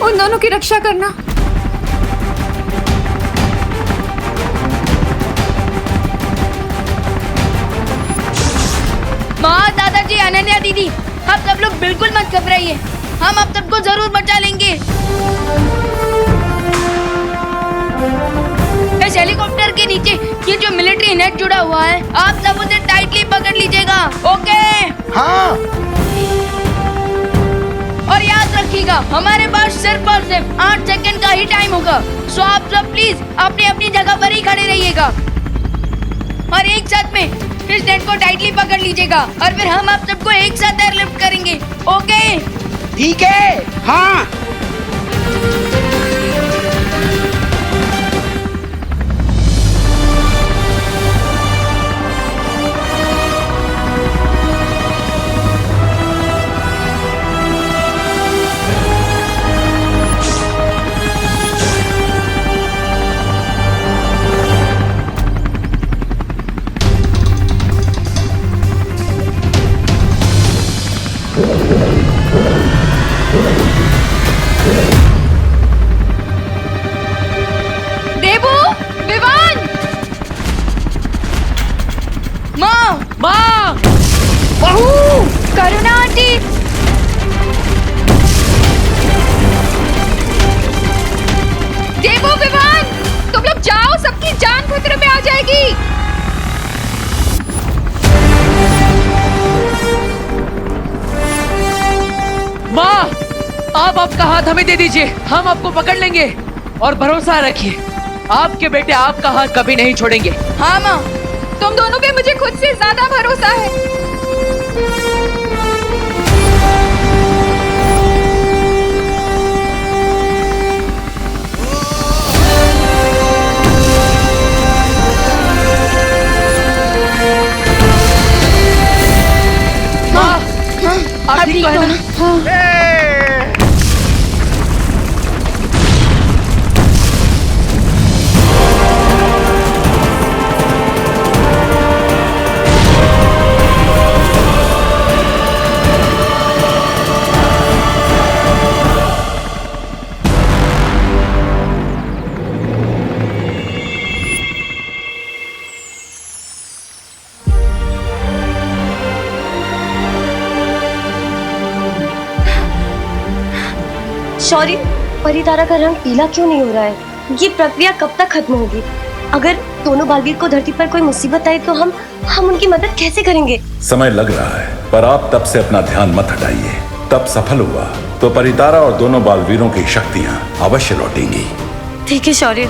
उन दोनों की रक्षा करना। माँ, दादाजी, अनन्या दीदी, आप सब लोग बिल्कुल मत घबराइए। हम आप सबको जरूर बचा लेंगे। इस हेलीकॉप्टर के नीचे ये जो मिलिट्री नेट जुड़ा हुआ है, आप सब उसे टाइटली पकड़ लीजिएगा। ओके? हाँ। और याद रखिएगा, हमारे पास सिर्फ और सिर्फ 8 सेकंड का ही टाइम होगा। सो आप सब प्लीज अपनी अपनी जगह पर ही खड़े रहिएगा और एक साथ में इस नेट को टाइटली पकड़ लीजिएगा और फिर हम आप सबको एक साथ एयरलिफ्ट करेंगे। ओके? ठीक है। हाँ। देबू, विवान, माँ, माँ, बहू, करुणा आंटी, देबू, विवान, तुम लोग जाओ, सबकी जान खतरे में आ जाएगी। माँ, आप आपका हाथ हमें दे दीजिए, हम आपको पकड़ लेंगे और भरोसा रखिए, आपके बेटे आपका हाथ कभी नहीं छोड़ेंगे। हाँ माँ। तुम दोनों पे मुझे खुद से ज्यादा भरोसा है। माँ, आप ठीक तो है ना? शौर्य, परितारा का रंग पीला क्यों नहीं हो रहा है? ये प्रक्रिया कब तक खत्म होगी? अगर दोनों बालवीर को धरती पर कोई मुसीबत आई तो हम उनकी मदद कैसे करेंगे? समय लग रहा है, पर आप तब से अपना ध्यान मत हटाइए। तब सफल हुआ तो परितारा और दोनों बालवीरों की शक्तियां अवश्य लौटेंगी। ठीक है शौर्य।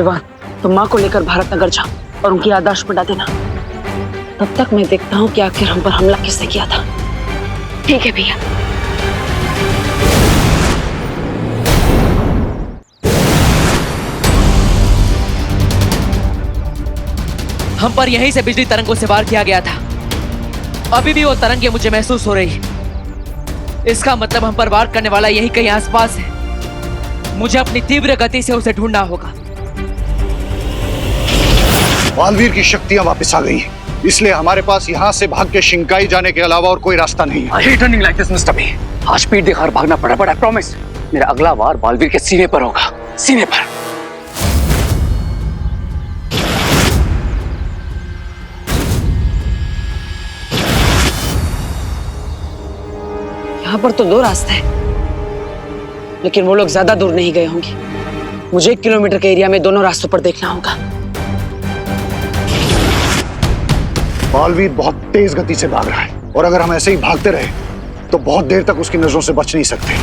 विवान, तुम माँ को लेकर भारत नगर जाओ और उनकी याददाश्त मिटा देना। तब तक मैं देखता हूँ कि आखिर हम पर हमला किसने किया था। ठीक है भैया। हम पर यहीं से बिजली तरंगों से वार किया गया था। अभी भी वो तरंगे मुझे महसूस हो रही। इसका मतलब हम पर वार करने वाला यहीं कहीं आसपास है। मुझे अपनी तीव्र गति से उसे ढूंढना होगा। बालवीर की शक्तियां वापस आ गई हैं, इसलिए हमारे पास यहाँ से भाग के शिंकाई जाने के अलावा और कोई रास्ता नहीं है। I hate running like this, Mr. B. आज पीठ दिखाकर भागना पड़ा, बट I promise मेरा अगला वार बालवीर के सीने पर होगा, सीने पर। यहाँ पर तो 2 रास्ते हैं, लेकिन वो लोग ज्यादा दूर नहीं गए होंगे। मुझे 1 किलोमीटर के एरिया में दोनों रास्तों पर देखना होगा। बालवीर बहुत तेज गति से भाग रहा है और अगर हम ऐसे ही भागते रहे तो बहुत देर तक उसकी नजरों से बच नहीं सकते।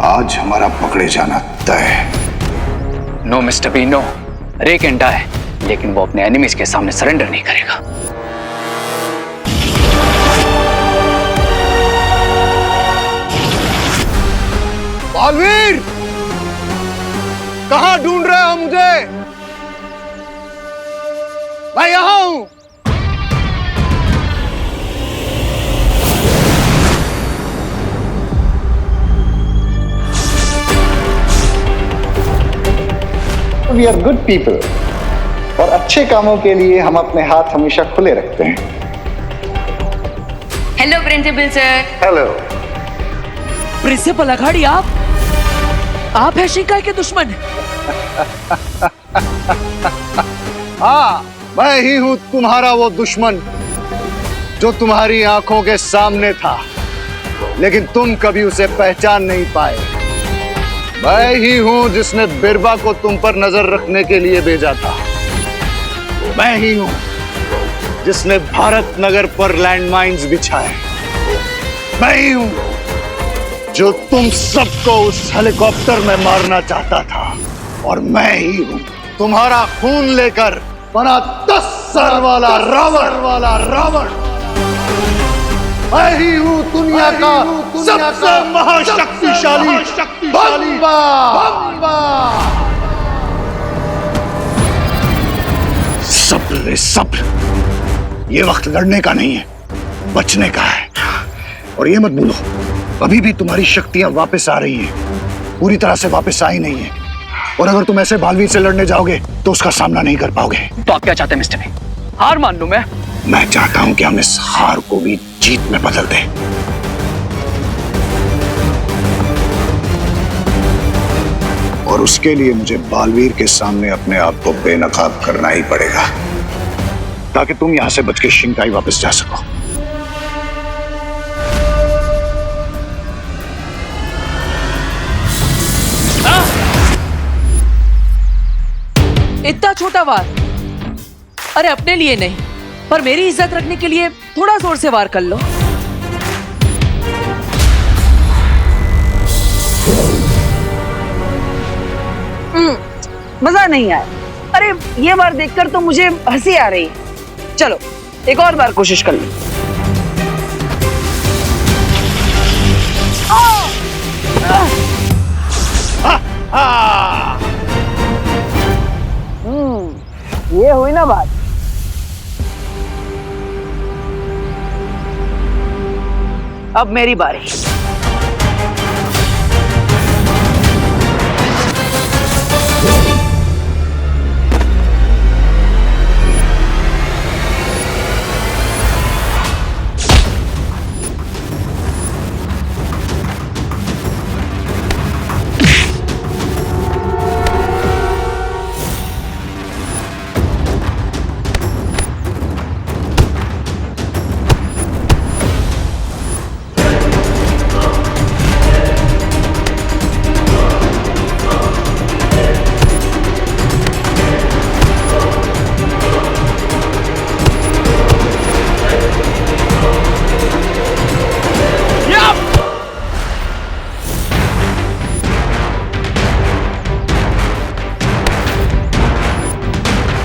आज हमारा पकड़े जाना तय है। No mister B, no. Ray can die, लेकिन वो अपने एनिमीज के सामने सरेंडर नहीं करेगा। बालवीर, कहां ढूंढ रहे हो मुझे? मैं यहां हूं। We are good people और अच्छे कामों के लिए हम अपने हाथ हमेशा खुले रखते हैं। Hello principal sir. Hello. Principal Aghadi, आप हैं शिंकाई के दुश्मन। हाँ, मैं ही हूं तुम्हारा वो दुश्मन जो तुम्हारी आंखों के सामने था, लेकिन तुम कभी उसे पहचान नहीं पाए। मैं ही हूं जिसने बिरबा को तुम पर नजर रखने के लिए भेजा था। मैं ही हूं जिसने भारत नगर पर लैंडमाइंस बिछाए। मैं ही हूं जो तुम सबको उस हेलीकॉप्टर में मारना चाहता था। और मैं ही हूं तुम्हारा खून लेकर बना 10 सर वाला रावण। मैं ही हूं दुनिया का सबसे महाशक्तिशाली बम्बा। सब्र, ये वक्त लड़ने का नहीं है, बचने का है। और ये मत भूलो, अभी भी तुम्हारी शक्तियां वापस आ रही हैं, पूरी तरह से वापस आई नहीं है। और अगर तुम ऐसे बालवीर से लड़ने जाओगे तो उसका सामना नहीं कर पाओगे। तो आप क्या चाहते हैं मिस्टर बी? हार मान लूं मैं? मैं चाहता हूं कि हम इस हार को भी जीत में बदल दें। और उसके लिए मुझे बालवीर के सामने अपने आप को बेनकाब करना ही पड़ेगा, ताकि तुम यहां से बच के शिंकाई वापस जा सको। इतना छोटा वार? अरे अपने लिए नहीं, पर मेरी इज्जत रखने के लिए थोड़ा जोर से वार कर लो। मजा नहीं आया। अरे ये बार देखकर तो मुझे हंसी आ रही है। चलो एक और बार कोशिश कर लो। ये हुई ना बात। अब मेरी बारी।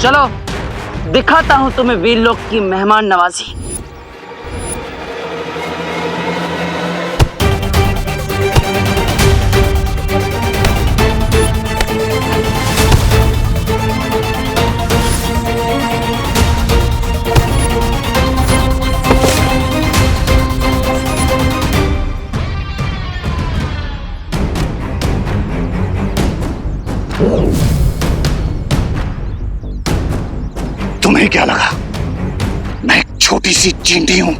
चलो दिखाता हूं तुम्हें वीर लोग की मेहमान नवाजी। तुम्हें क्या लगा मैं एक छोटी सी चींटी हूं?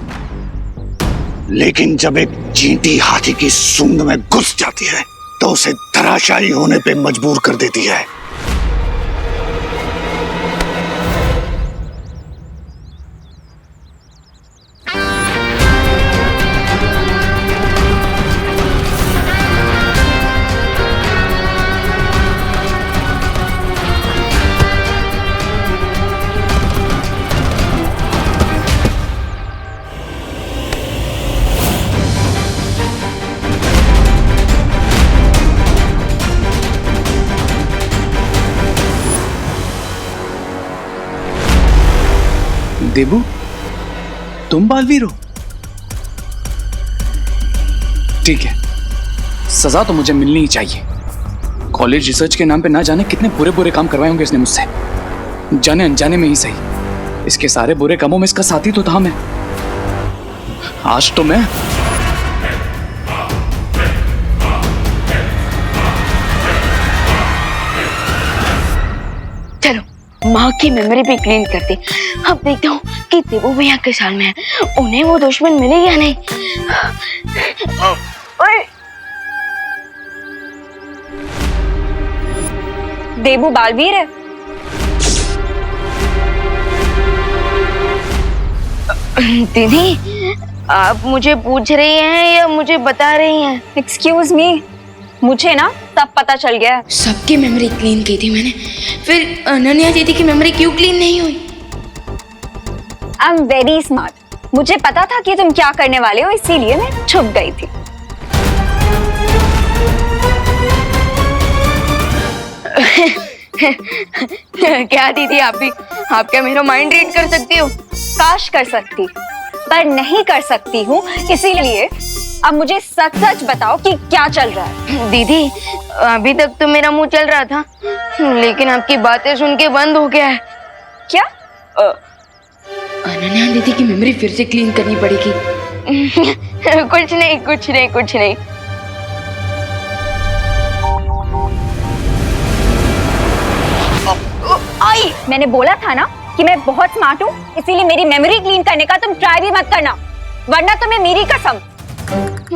लेकिन जब एक चींटी हाथी की सूंड में घुस जाती है तो उसे धराशायी होने पे मजबूर कर देती है। देबू, तुम बालवीर हो? ठीक है, सजा तो मुझे मिलनी ही चाहिए। कॉलेज रिसर्च के नाम पे ना जाने कितने बुरे बुरे काम करवाए होंगे इसने मुझसे, जाने अनजाने में ही सही। इसके सारे बुरे कामों में इसका साथी तो था मैं। आज तो मैं माँ की मेमोरी भी क्लीन करती। अब देखता हूँ कि देवू भैया किस हाल में है, उन्हें वो दुश्मन मिले या नहीं। देबू बालवीर है। दीदी, आप मुझे पूछ रही हैं या मुझे बता रही हैं? एक्सक्यूज मी, मुझे ना सब पता चल गया। सबकी मेमोरी क्लीन की थी मैंने, फिर अनन्या दीदी की मेमोरी क्यों क्लीन नहीं हुई? आई एम वेरी स्मार्ट, मुझे पता था कि तुम क्या करने वाले हो, इसीलिए मैं छुप गई थी। क्या दीदी, आप क्या मेरा माइंड रीड कर सकती हो? काश कर सकती, पर नहीं कर सकती हूँ, इसीलिए अब मुझे सच सच बताओ कि क्या चल रहा है। दीदी, अभी तक तो मेरा मुंह चल रहा था, लेकिन आपकी बातें सुन के बंद हो गया है। क्या? अनन्या दीदी की मेमोरी फिर से क्लीन करनी पड़ेगी। कुछ नहीं, कुछ नहीं, कुछ नहीं। आई, मैंने बोला था ना कि मैं बहुत स्मार्ट हूँ, इसीलिए मेरी मेमोरी क्लीन करने का तुम ट्राई भी मत करना, वरना तुम्हें मेरी कसम।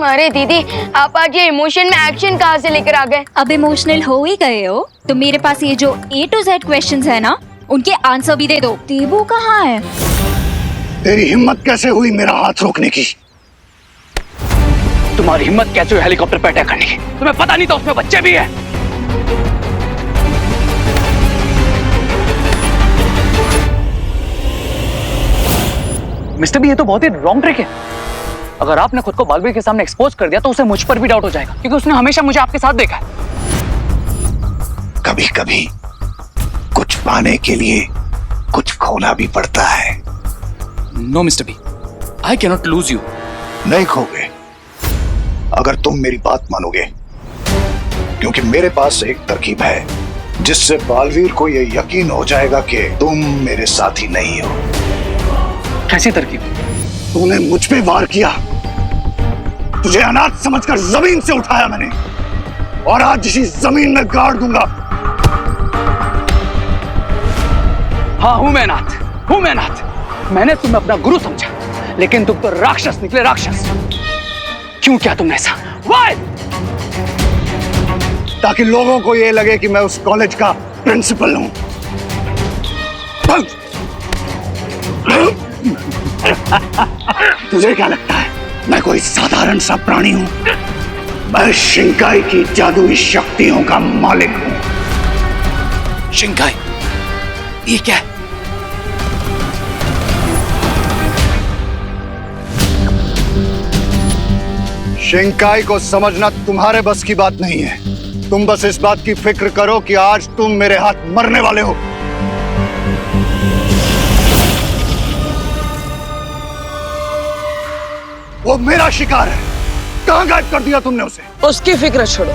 अरे दीदी, आप आज ये इमोशन में एक्शन कहाँ से लेकर आ गए? अब इमोशनल हो ही गए हो तो मेरे पास ये जो A to Z क्वेश्चंस है ना, उनके आंसर भी दे दो। देबू कहाँ है? तेरी हिम्मत कैसे हुई मेरा हाथ रोकने की? तुम्हारी हिम्मत कैसे हुई हेलीकॉप्टर पे अटैक करने की? तुम्हें पता नहीं था उसमें बच्चे भी हैं? मिस्टर बी, ये तो बहुत ही रॉन्ग ट्रिक है। अगर आपने खुद को बालवीर के सामने एक्सपोज कर दिया तो उसे मुझ पर भी डाउट हो जाएगा, क्योंकि उसने हमेशा मुझे आपके साथ देखा है। कभी कभी कुछ पाने के लिए कुछ खोना भी पड़ता है। No mister B, I can not lose you. नहीं खोगे अगर तुम मेरी बात मानोगे, क्योंकि मेरे पास एक तरकीब है जिससे बालवीर को यह यकीन हो जाएगा कि तुम मेरे साथी नहीं हो। कैसी तरकीब? तूने मुझ पे वार किया, तुझे अनाथ समझकर जमीन से उठाया मैंने, और आज इसी जमीन में गाड़ दूंगा। हाँ, हूं मैं अनाथ। मैंने तुम्हें अपना गुरु समझा, लेकिन तुम तो राक्षस निकले, राक्षस। क्यों किया तुमने ऐसा? Why? ताकि लोगों को यह लगे कि मैं उस कॉलेज का प्रिंसिपल हूं। तुझे क्या लगता है मैं कोई साधारण सा प्राणी हूं? मैं शिंकाई की जादुई शक्तियों का मालिक हूं। शिंकाई? ये क्या है? शिंकाई को समझना तुम्हारे बस की बात नहीं है। तुम बस इस बात की फिक्र करो कि आज तुम मेरे हाथ मरने वाले हो। वो मेरा शिकार है। कहाँ गायब कर दिया तुमने उसे? उसकी फिक्र छोड़ो,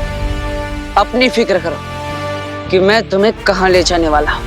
अपनी फिक्र करो कि मैं तुम्हें कहाँ ले जाने वाला हूँ।